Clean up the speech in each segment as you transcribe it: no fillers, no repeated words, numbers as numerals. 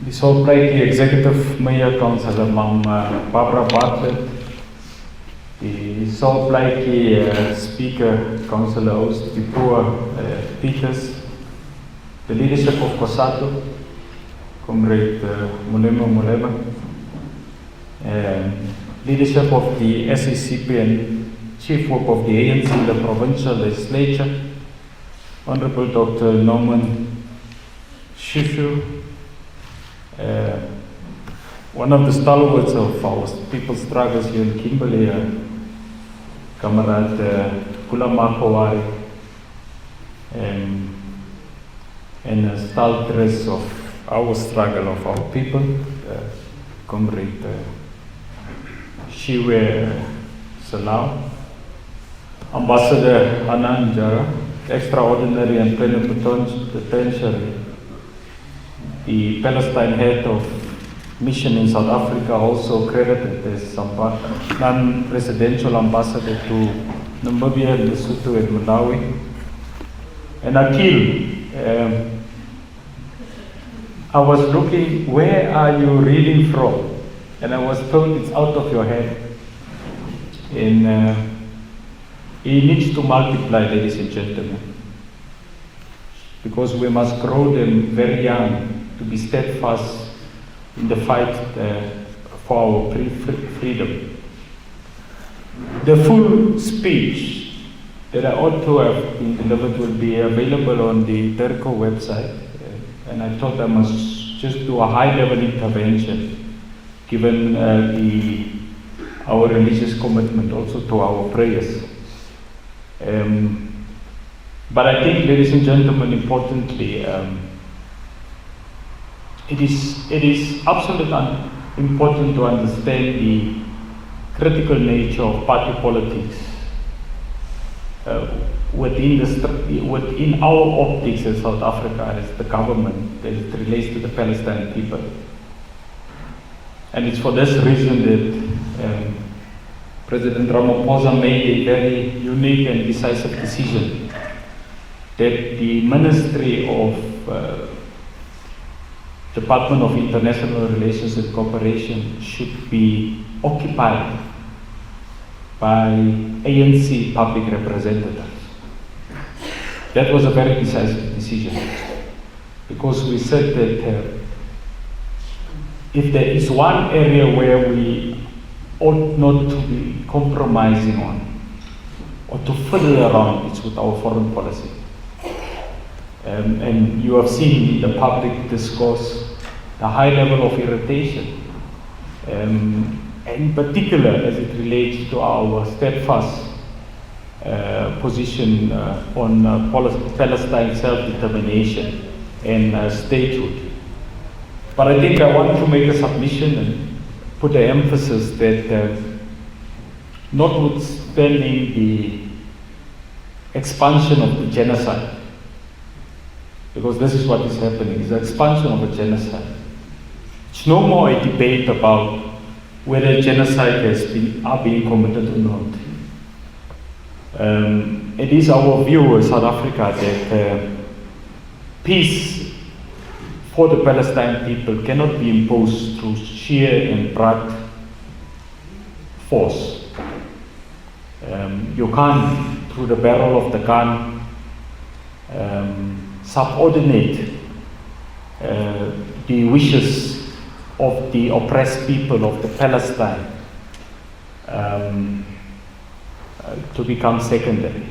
Die Salt Lake Executive Mayor Councillor Mam Barbara Bartlett, die Salt Lake Speaker Councillor Oost Dipua Peters, the leadership of COSATU, Comrade Mulema, leadership of the SACP and Chief Whip of the ANC in the Provincial Legislature, Honorable Dr. Norman Shushu, one of the stalwarts of our people's struggles here in Kimberly, Comrade Kula Makowari, and a stalwarts of our struggle of our people, Comrade Shiwe Salau, Ambassador Hanan Jara, extraordinary and plenipotentiary, the Palestine head of mission in South Africa, also credited as non-presidential ambassador to Namibia, Lesotho, and Malawi. And Akil, I was looking, where are you reading from? And I was told it's out of your head. And it needs to multiply, ladies and gentlemen, because we must grow them very young to be steadfast in the fight for our freedom. The full speech that I ought to have been delivered will be available on the DERCO website, and I thought I must just do a high-level intervention, given our religious commitment also to our prayers. But I think, ladies and gentlemen, importantly, it is absolutely important to understand the critical nature of party politics within our optics as South Africa, as the government, as it relates to the Palestinian people. And it's for this reason that President Ramaphosa made a very unique and decisive decision that the Ministry of Department of International Relations and Cooperation should be occupied by ANC public representatives. That was a very decisive decision, because we said that if there is one area where we ought not to be compromising on or to fiddle around, it's with our foreign policy. And you have seen in the public discourse the high level of irritation, in particular as it relates to our steadfast position on Palestine self-determination and statehood. But I think I want to make a submission and put the emphasis that notwithstanding the expansion of the genocide, because this is what is happening, is the expansion of a genocide. It's no more a debate about whether genocide are being committed or not. It is our view in South Africa that peace for the Palestinian people cannot be imposed through sheer and broad force. You can't, through the barrel of the gun, subordinate the wishes of the oppressed people of the Palestine to become secondary.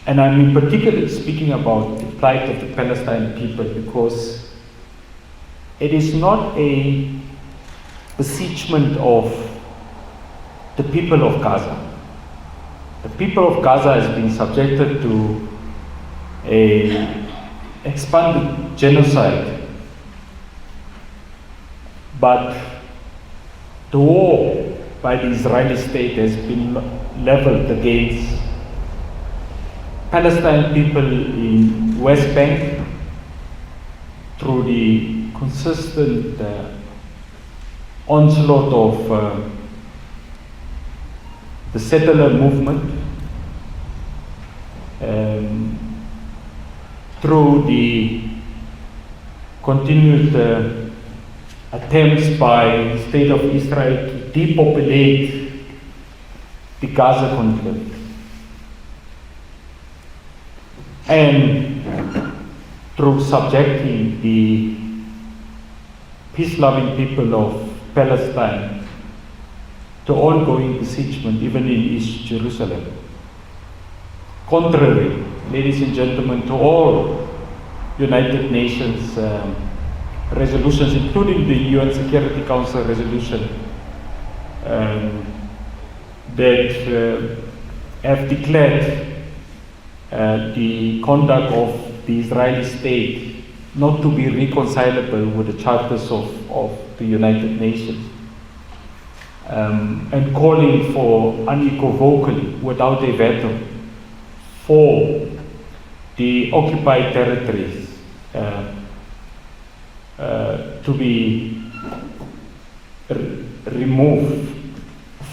And I'm in particular speaking about the plight of the Palestinian people because it is not a besiegement of the people of Gaza. The people of Gaza has been subjected to a expanded genocide, but the war by the Israeli state has been leveled against Palestinian people in West Bank through the consistent onslaught of the settler movement, through the continued attempts by the state of Israel to depopulate the Gaza conflict. And through subjecting the peace-loving people of Palestine to ongoing besiegement, even in East Jerusalem. Contrary, ladies and gentlemen, to all United Nations resolutions, including the UN Security Council resolution that have declared the conduct of the Israeli state not to be reconcilable with the charters of the United Nations, and calling for unequivocally, without a veto, for the occupied territories to be removed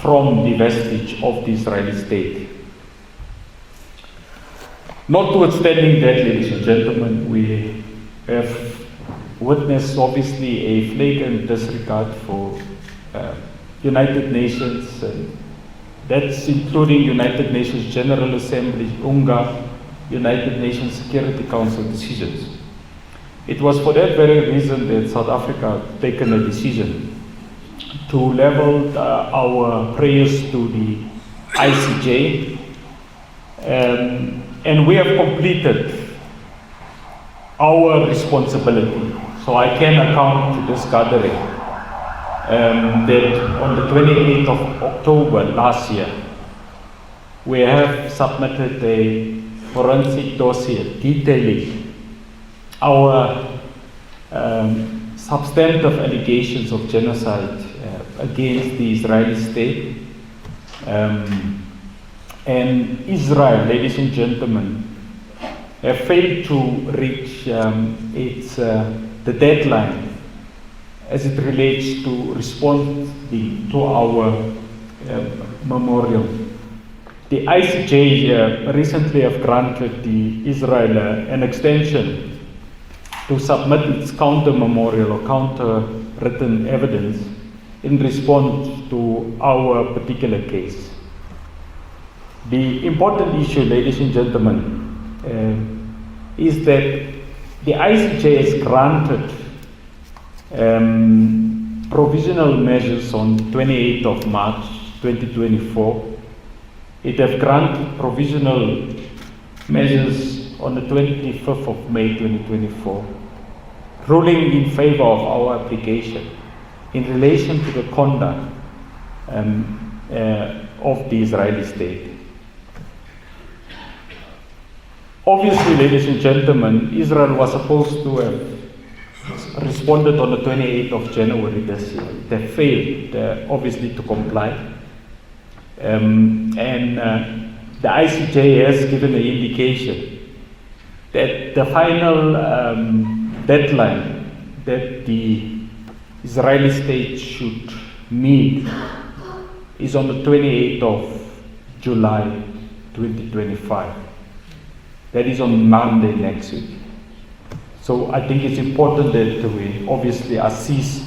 from the vestige of the Israeli state. Notwithstanding that, ladies and gentlemen, we have witnessed obviously a flagrant disregard for United Nations, that's including United Nations General Assembly, UNGA, United Nations Security Council decisions. It was for that very reason that South Africa taken a decision to level our prayers to the ICJ, and we have completed our responsibility. So I can account to this gathering that on the 28th of October last year, we have submitted a forensic dossier detailing our substantive allegations of genocide against the Israeli state. And Israel, ladies and gentlemen, have failed to reach the deadline as it relates to responding to our memorial. The ICJ recently have granted the Israel an extension to submit its counter memorial or counter written evidence in response to our particular case. The important issue, ladies and gentlemen, is that the ICJ has granted provisional measures on 28th of March 2024. It has granted provisional measures on the 25th of May 2024, ruling in favor of our application in relation to the conduct of the Israeli state. Obviously, ladies and gentlemen, Israel was supposed to have responded on the 28th of January this year. They failed, obviously, to comply. And the ICJ has given an indication that the final deadline that the Israeli state should meet is on the 28th of July 2025. That is on Monday next week. So I think it's important that we obviously assist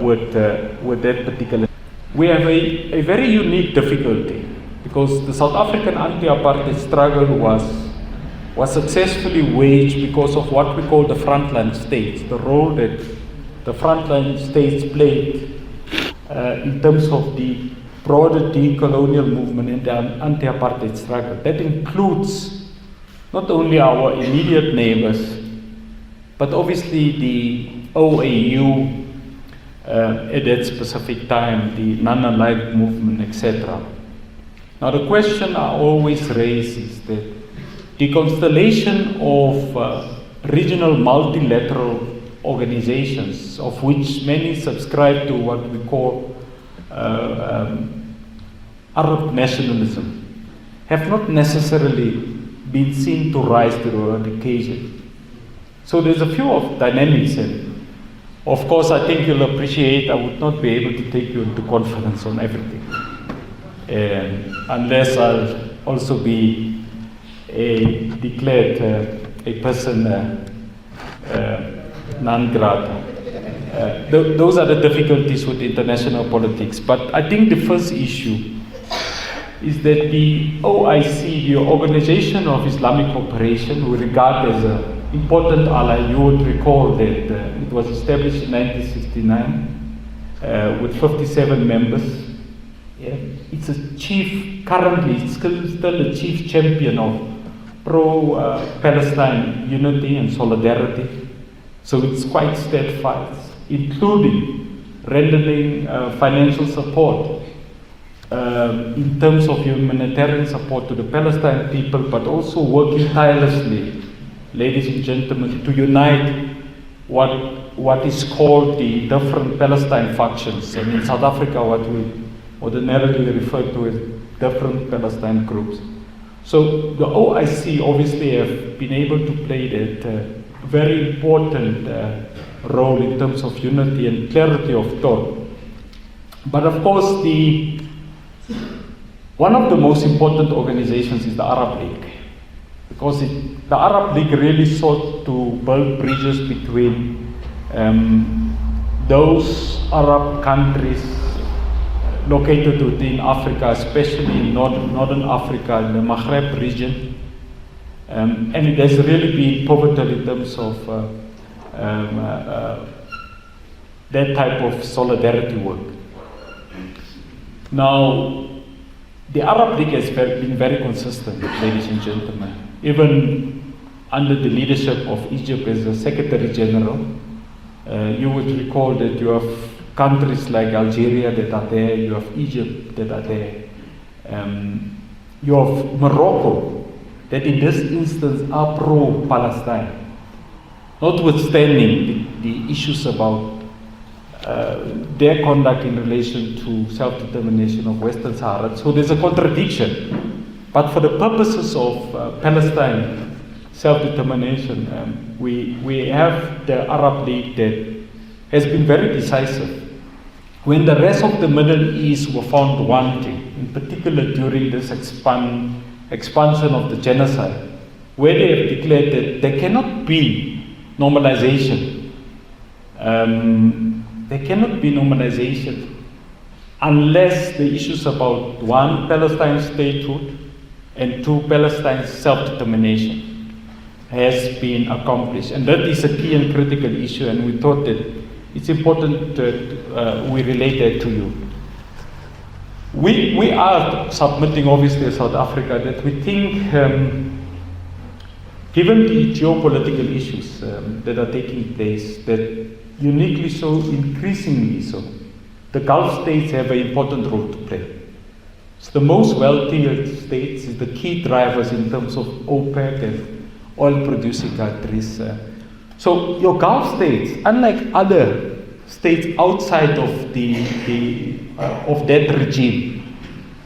with that particular. We have a very unique difficulty because the South African anti-apartheid struggle was successfully waged because of what we call the frontline states, the role that the frontline states played in terms of the broader decolonial movement and the anti-apartheid struggle. That includes not only our immediate neighbors, but obviously the OAU at that specific time, the non-aligned movement, etc. Now the question I always raise is that the constellation of regional multilateral organizations, of which many subscribe to what we call Arab nationalism, have not necessarily been seen to rise to the occasion. So there's a few of dynamics, and of course I think you'll appreciate I would not be able to take you into confidence on everything, unless I'll also be declared a person non grata. Those are the difficulties with international politics. But I think the first issue is that the OIC, the Organization of Islamic Cooperation, we regard as an important ally. You would recall that it was established in 1969 with 57 members. Yeah. It's currently it's still a chief champion of pro-Palestine unity and solidarity. So it's quite steadfast, including rendering financial support in terms of humanitarian support to the Palestine people, but also working tirelessly, ladies and gentlemen, to unite what is called the different Palestine factions, and in South Africa what we ordinarily refer to as different Palestine groups. So the OIC obviously have been able to play that very important role in terms of unity and clarity of thought. But of course, one of the most important organizations is the Arab League, because the Arab League really sought to build bridges between those Arab countries located within Africa, especially in northern Africa, in the Maghreb region. And it has really been pivotal in terms of that type of solidarity work. Now, the Arab League has been very consistent, ladies and gentlemen. Even under the leadership of Egypt as the Secretary General, you would recall that you have countries like Algeria that are there, you have Egypt that are there, you have Morocco that in this instance are pro-Palestine, notwithstanding the issues about their conduct in relation to self-determination of Western Sahara. So there's a contradiction. But for the purposes of Palestine self-determination, we have the Arab League that has been very decisive. When the rest of the Middle East were found wanting, in particular during this expansion of the genocide, where they have declared that there cannot be normalization. There cannot be normalization unless the issues about one, Palestine statehood, and two, Palestine's self-determination has been accomplished. And that is a key and critical issue, and we thought that it's important that we relate that to you. We are submitting, obviously, as South Africa, that we think, given the geopolitical issues that are taking place, that uniquely so, increasingly so, the Gulf states have an important role to play. So the most wealthy states is the key drivers in terms of OPEC and oil-producing countries. So your Gulf states, unlike other states outside of of that regime,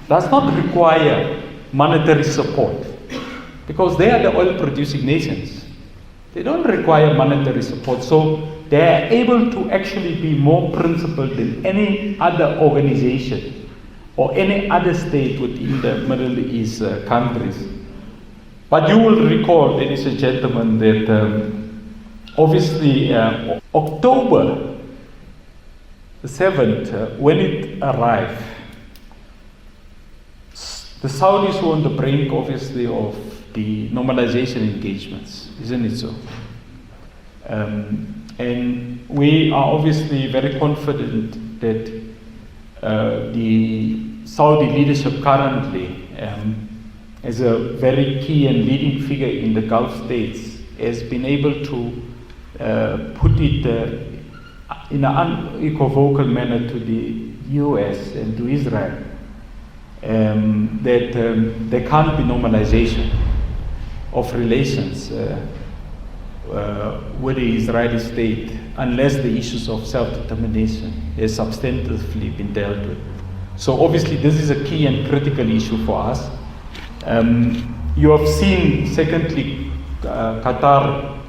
does not require monetary support, because they are the oil-producing nations. They don't require monetary support, so they are able to actually be more principled than any other organization or any other state within the Middle East countries. But you will recall, ladies and gentlemen, that obviously October the 7th, when it arrived, the Saudis were on the brink, obviously, of the normalization engagements, isn't it so? And we are obviously very confident that the Saudi leadership currently, as a very key and leading figure in the Gulf states, has been able to put it in an unequivocal manner to the US and to Israel that there can't be normalization of relations with the Israeli state unless the issues of self-determination is substantively been dealt with. So obviously this is a key and critical issue for us. You have seen, secondly, Qatar,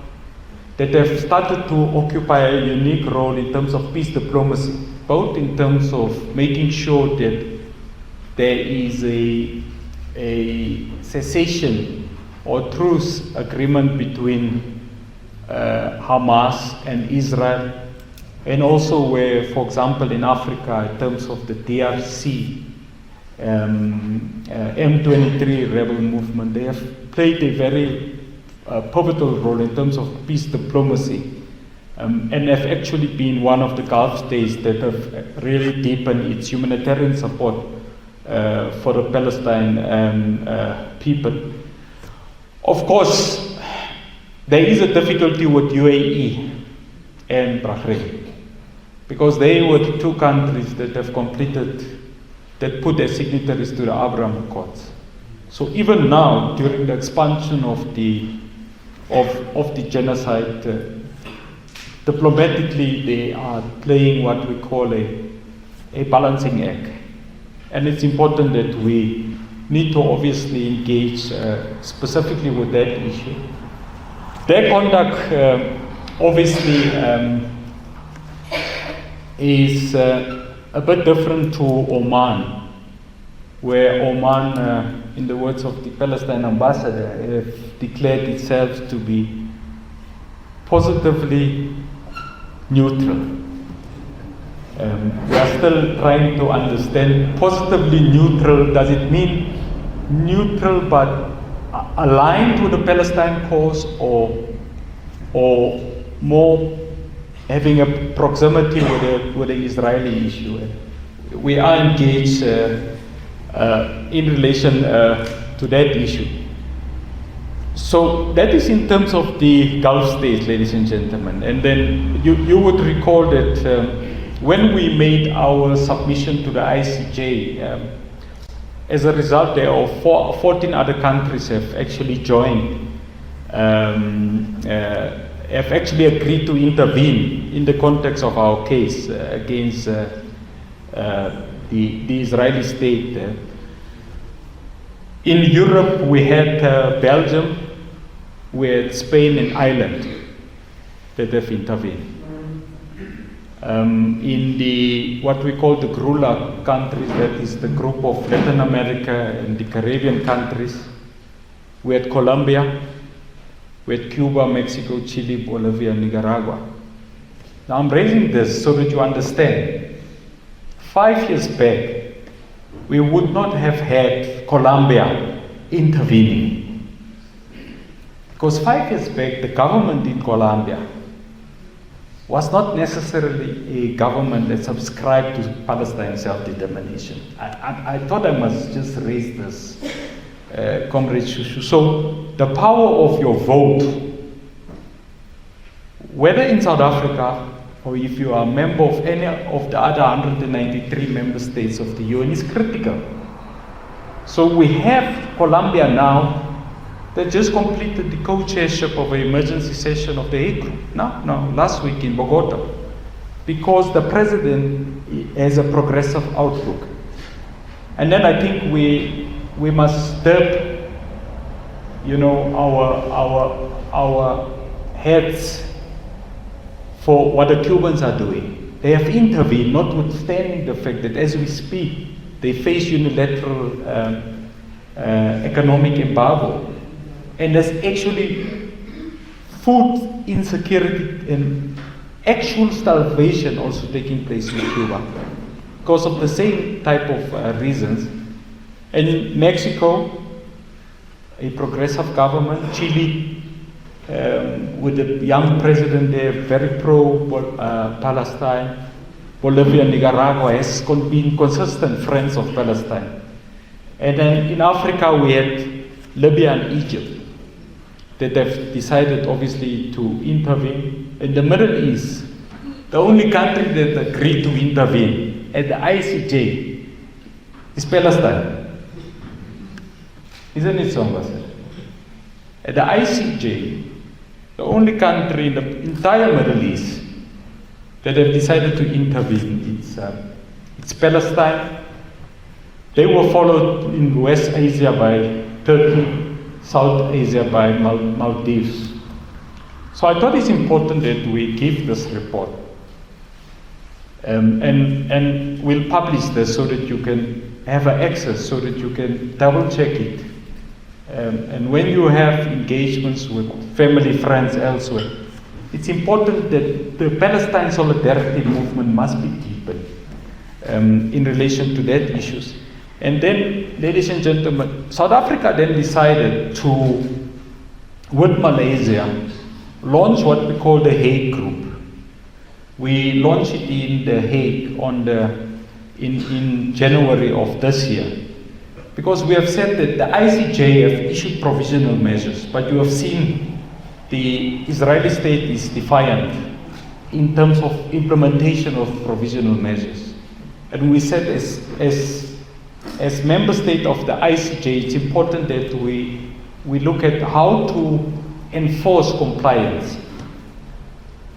that have started to occupy a unique role in terms of peace diplomacy, both in terms of making sure that there is a cessation or truce agreement between Hamas and Israel, and also where, for example, in Africa, in terms of the DRC, M23 rebel movement, they have played a very pivotal role in terms of peace diplomacy, and have actually been one of the Gulf states that have really deepened its humanitarian support for the Palestine people. Of course, there is a difficulty with UAE and Bahrain, because they were the two countries that have that put their signatories to the Abraham Accords. So even now, during the expansion of the genocide, diplomatically they are playing what we call a balancing act. And it's important that we need to obviously engage specifically with that issue. Their conduct obviously is a bit different to Oman, where Oman, in the words of the Palestine ambassador, have declared itself to be positively neutral. We are still trying to understand positively neutral. Does it mean neutral but aligned with the Palestine cause, or more having a proximity with the Israeli issue? We are engaged in relation to that issue. So that is in terms of the Gulf states, ladies and gentlemen. And then you would recall that when we made our submission to the ICJ, as a result, there are 14 other countries have actually joined, have actually agreed to intervene in the context of our case against the Israeli state. In Europe, we had Belgium, we had Spain and Ireland that have intervened. In the what we call the GRULA countries, that is the group of Latin America and the Caribbean countries, we had Colombia, we had Cuba, Mexico, Chile, Bolivia, Nicaragua. Now I'm raising this so that you understand. 5 years back, we would not have had Colombia intervening. Because 5 years back, the government in Colombia was not necessarily a government that subscribed to Palestine self-determination. I thought I must just raise this, Comrade Shushu. So the power of your vote, whether in South Africa or if you are a member of any of the other 193 member states of the UN, is critical. So we have Colombia now that just completed the co-chairship of an emergency session of the Hague Group. Last week in Bogota, because the president has a progressive outlook. And then I think we must step, our heads for what the Cubans are doing. They have intervened, notwithstanding the fact that as we speak, they face unilateral economic embargo. And there's actually food insecurity and actual starvation also taking place in Cuba because of the same type of reasons. And in Mexico, a progressive government, Chile, with the young president there, very pro-Palestine, Bolivia, Nicaragua has been consistent friends of Palestine. And then in Africa, we had Libya and Egypt that have decided, obviously, to intervene. In the Middle East, the only country that agreed to intervene at the ICJ is Palestine. Isn't it so, Ambassador? At the ICJ, the only country in the entire Middle East that have decided to intervene, it's Palestine. They were followed in West Asia by Turkey, South Asia by Maldives. So I thought it's important that we give this report. And we'll publish this so that you can have access, so that you can double check it. And when you have engagements with family, friends elsewhere, it's important that the Palestine solidarity movement must be deepened in relation to that issues. And then, ladies and gentlemen, South Africa then decided to, with Malaysia, launch what we call the Hague Group. We launched it in The Hague in January of this year. Because we have said that the ICJ have issued provisional measures, but you have seen the Israeli state is defiant in terms of implementation of provisional measures. And we said as member state of the ICJ, it's important that we look at how to enforce compliance.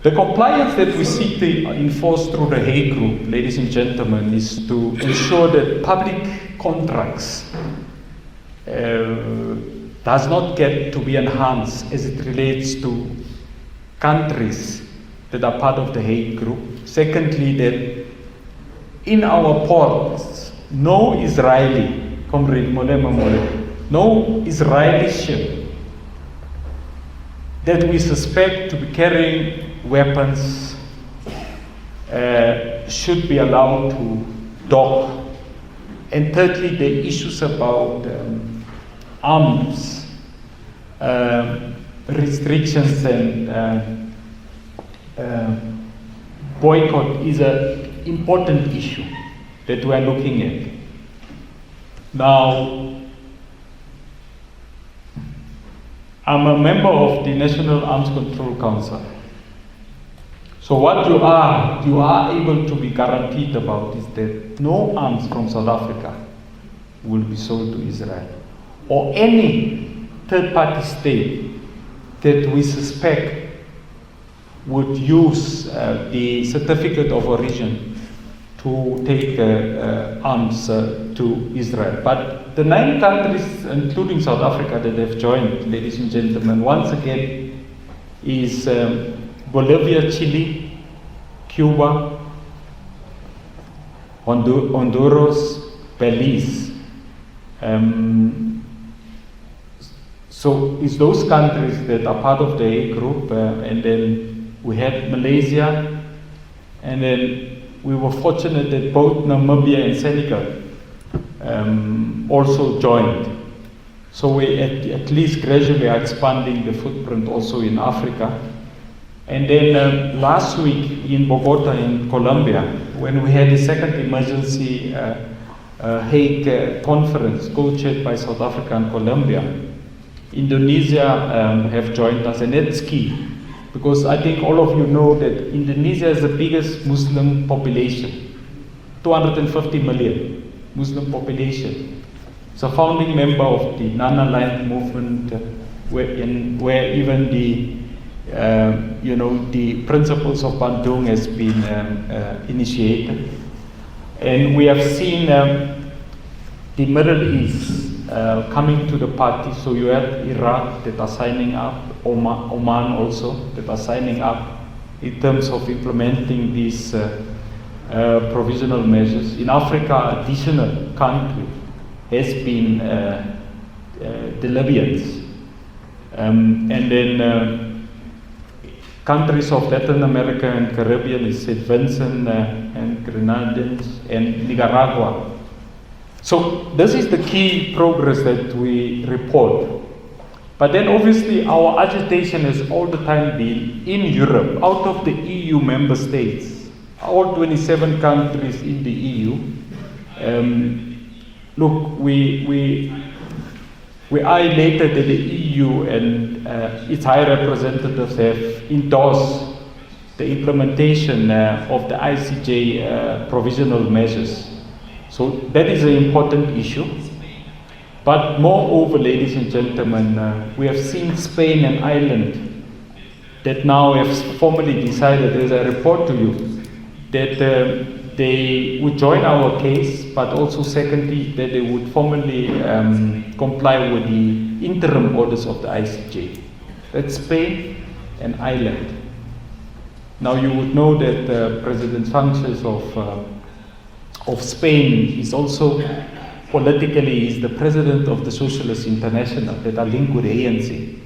The compliance that we seek to enforce through the Hague Group, ladies and gentlemen, is to ensure that public contracts does not get to be enhanced as it relates to countries that are part of the Hague Group. Secondly, that in our ports, no Israeli ship that we suspect to be carrying weapons should be allowed to dock. And thirdly, the issues about arms restrictions and boycott is an important issue that we are looking at. Now, I'm a member of the National Arms Control Council. So what you are able to be guaranteed about is that no arms from South Africa will be sold to Israel or any third-party state that we suspect would use the certificate of origin to take arms to Israel. But the 9 countries, including South Africa, that have joined, ladies and gentlemen, once again, is Bolivia, Chile, Cuba, Honduras, Belize. So it's those countries that are part of the A group, and then we had Malaysia, and then we were fortunate that both Namibia and Senegal also joined. So we at least gradually are expanding the footprint also in Africa. And then last week in Bogota in Colombia, when we had the second emergency Hague conference co-chaired by South Africa and Colombia, Indonesia have joined us, and that's key. Because I think all of you know that Indonesia is the biggest Muslim population, 250 million Muslim population. It's a founding member of the non-aligned movement, where even the principles of Bandung has been initiated. And we have seen the Middle East coming to the party. So you have Iraq that are signing up, Oman also that are signing up in terms of implementing these provisional measures. In Africa, additional country has been the Libyans. And then countries of Latin America and Caribbean is St. Vincent and Grenadines and Nicaragua. So this is the key progress that we report. But then obviously our agitation has all the time been in Europe, out of the EU member states, all 27 countries in the EU. Look, we are elated that the EU and its high representatives have endorsed the implementation of the ICJ provisional measures. So that is an important issue. But moreover, ladies and gentlemen, we have seen Spain and Ireland that now have formally decided, as I report to you, that they would join our case, but also secondly, that they would formally comply with the interim orders of the ICJ. That's Spain and Ireland. Now you would know that President Sanchez of Spain is also politically is the president of the Socialist International that are linked with the ANC.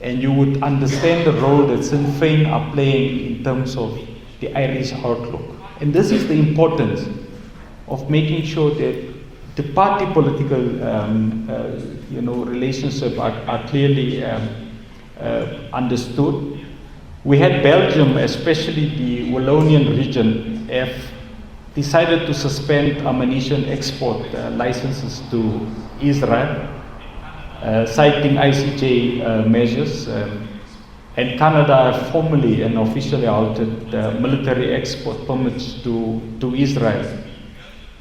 and you would understand the role that Sinn Féin are playing in terms of the Irish outlook. And this is the importance of making sure that the party political relationship are clearly understood. We had Belgium, especially the Wallonian region, have decided to suspend ammunition export licenses to Israel, citing ICJ measures. And Canada have formally and officially halted military export permits to Israel.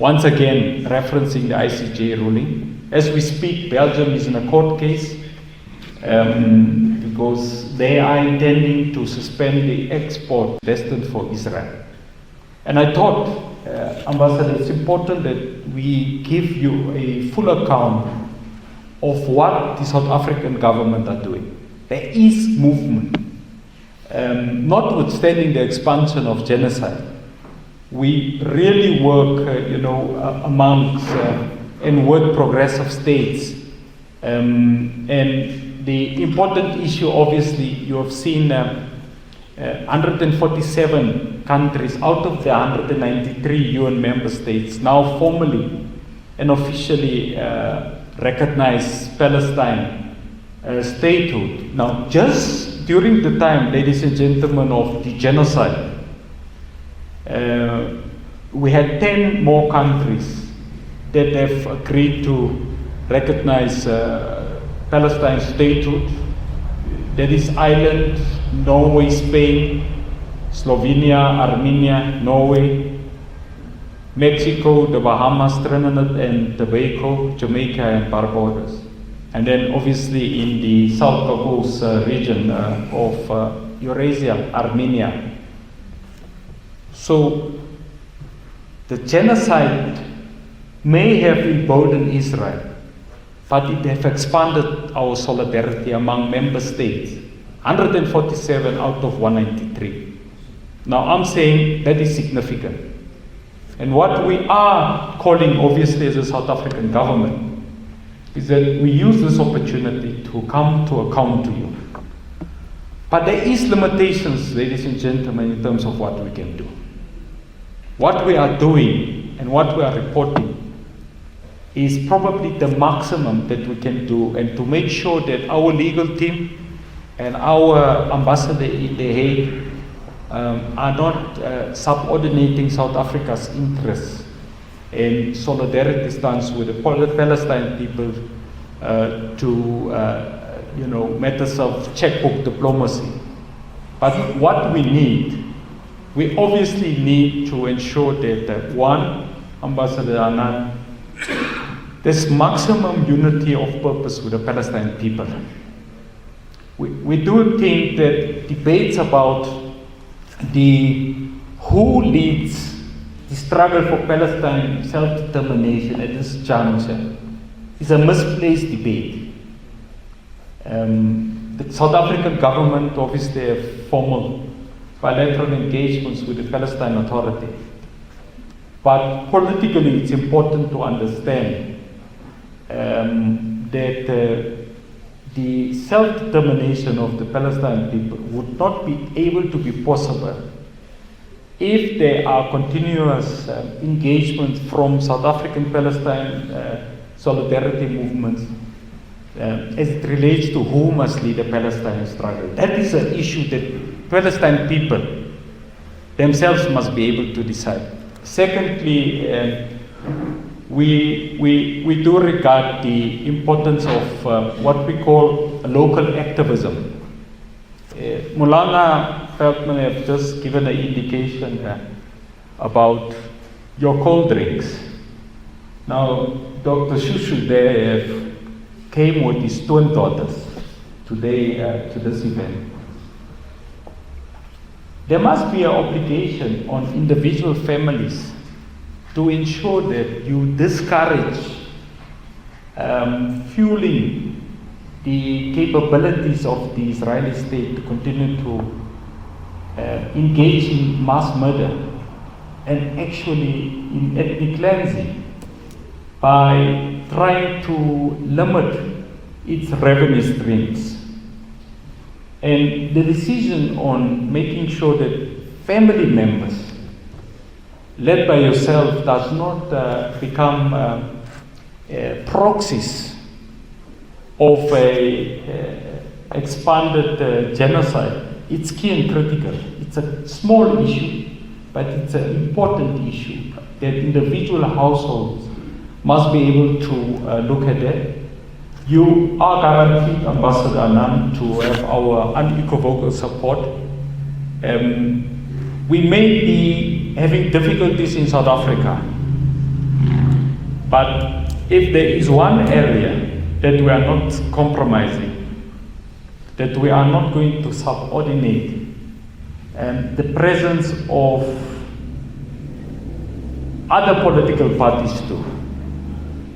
Once again, referencing the ICJ ruling. As we speak, Belgium is in a court case because they are intending to suspend the export destined for Israel. And I thought, Ambassador, it's important that we give you a full account of what the South African government are doing. There is movement. Notwithstanding the expansion of genocide, we really work, amongst and with progressive states. And the important issue, obviously, you have seen 147 countries out of the 193 UN member states now formally and officially recognize Palestine statehood. Now, just during the time, ladies and gentlemen, of the genocide, we had 10 more countries that have agreed to recognize Palestine statehood. That is Ireland, Norway, Spain, Slovenia, Armenia, Norway, Mexico, the Bahamas, Trinidad and Tobago, Jamaica and Barbados. And then obviously in the South Caucasus region of Eurasia, Armenia. So the genocide may have emboldened Israel, but it has expanded our solidarity among member states. 147 out of 193. Now I'm saying that is significant. And what we are calling, obviously, as a South African government, is that we use this opportunity to come to account to you. But there is limitations, ladies and gentlemen, in terms of what we can do. What we are doing and what we are reporting is probably the maximum that we can do, and to make sure that our legal team and our ambassador in The Hague are not subordinating South Africa's interests and solidarity stance with the Palestine people to matters of checkbook diplomacy. But what we need, we obviously need to ensure that one, Ambassador Anand, there's maximum unity of purpose with the Palestinian people. We do think that debates about who leads the struggle for Palestine self-determination at this juncture is a misplaced debate. The South African government obviously have formal bilateral engagements with the Palestine Authority. But politically, it's important to understand that the self-determination of the Palestinian people would not be able to be possible if there are continuous engagements from South African Palestine solidarity movements as it relates to who must lead the Palestinian struggle. That is an issue that Palestinian people themselves must be able to decide. Secondly, we do regard the importance of what we call local activism. Mulana Feldman have just given an indication about your cold drinks. Now, Dr. Shushu there came with his twin daughters today to this event. There must be an obligation on individual families to ensure that you discourage fueling the capabilities of the Israeli state to continue to engage in mass murder and actually in ethnic cleansing by trying to limit its revenue streams. And the decision on making sure that family members, led by yourself, does not become proxies of a expanded genocide. It's key and critical. It's a small issue, but it's an important issue that individual households must be able to look at that. You are guaranteed, Ambassador Anand, to have our unequivocal support. We may be having difficulties in South Africa, but if there is one area that we are not compromising, that we are not going to subordinate the presence of other political parties too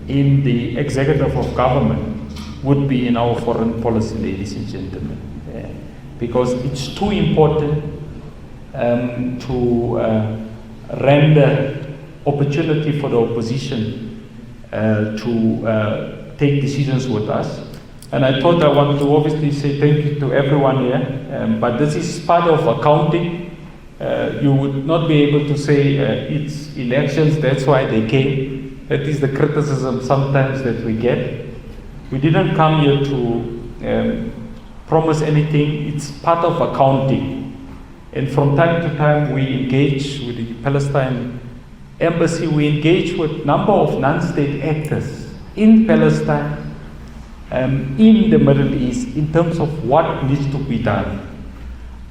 in the executive of government, would be in our foreign policy, ladies and gentlemen. Because it's too important to render opportunity for the opposition to take decisions with us. And I thought I wanted to obviously say thank you to everyone here, but this is part of accounting. You would not be able to say it's elections, that's why they came. That is the criticism sometimes that we get. We didn't come here to promise anything. It's part of accounting. And from time to time we engage with the Palestine embassy, we engage with a number of non-state actors in Palestine, in the Middle East, in terms of what needs to be done.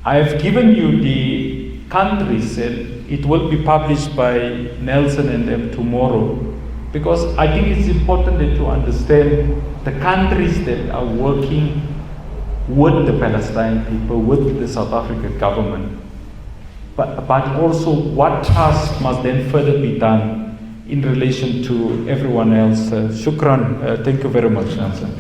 I have given you the countries, and it will be published by Nelson and them tomorrow, because I think it's important that you understand the countries that are working with the Palestinian people, with the South African government, but also what task must then further be done in relation to everyone else. Shukran. Thank you very much, Nelson.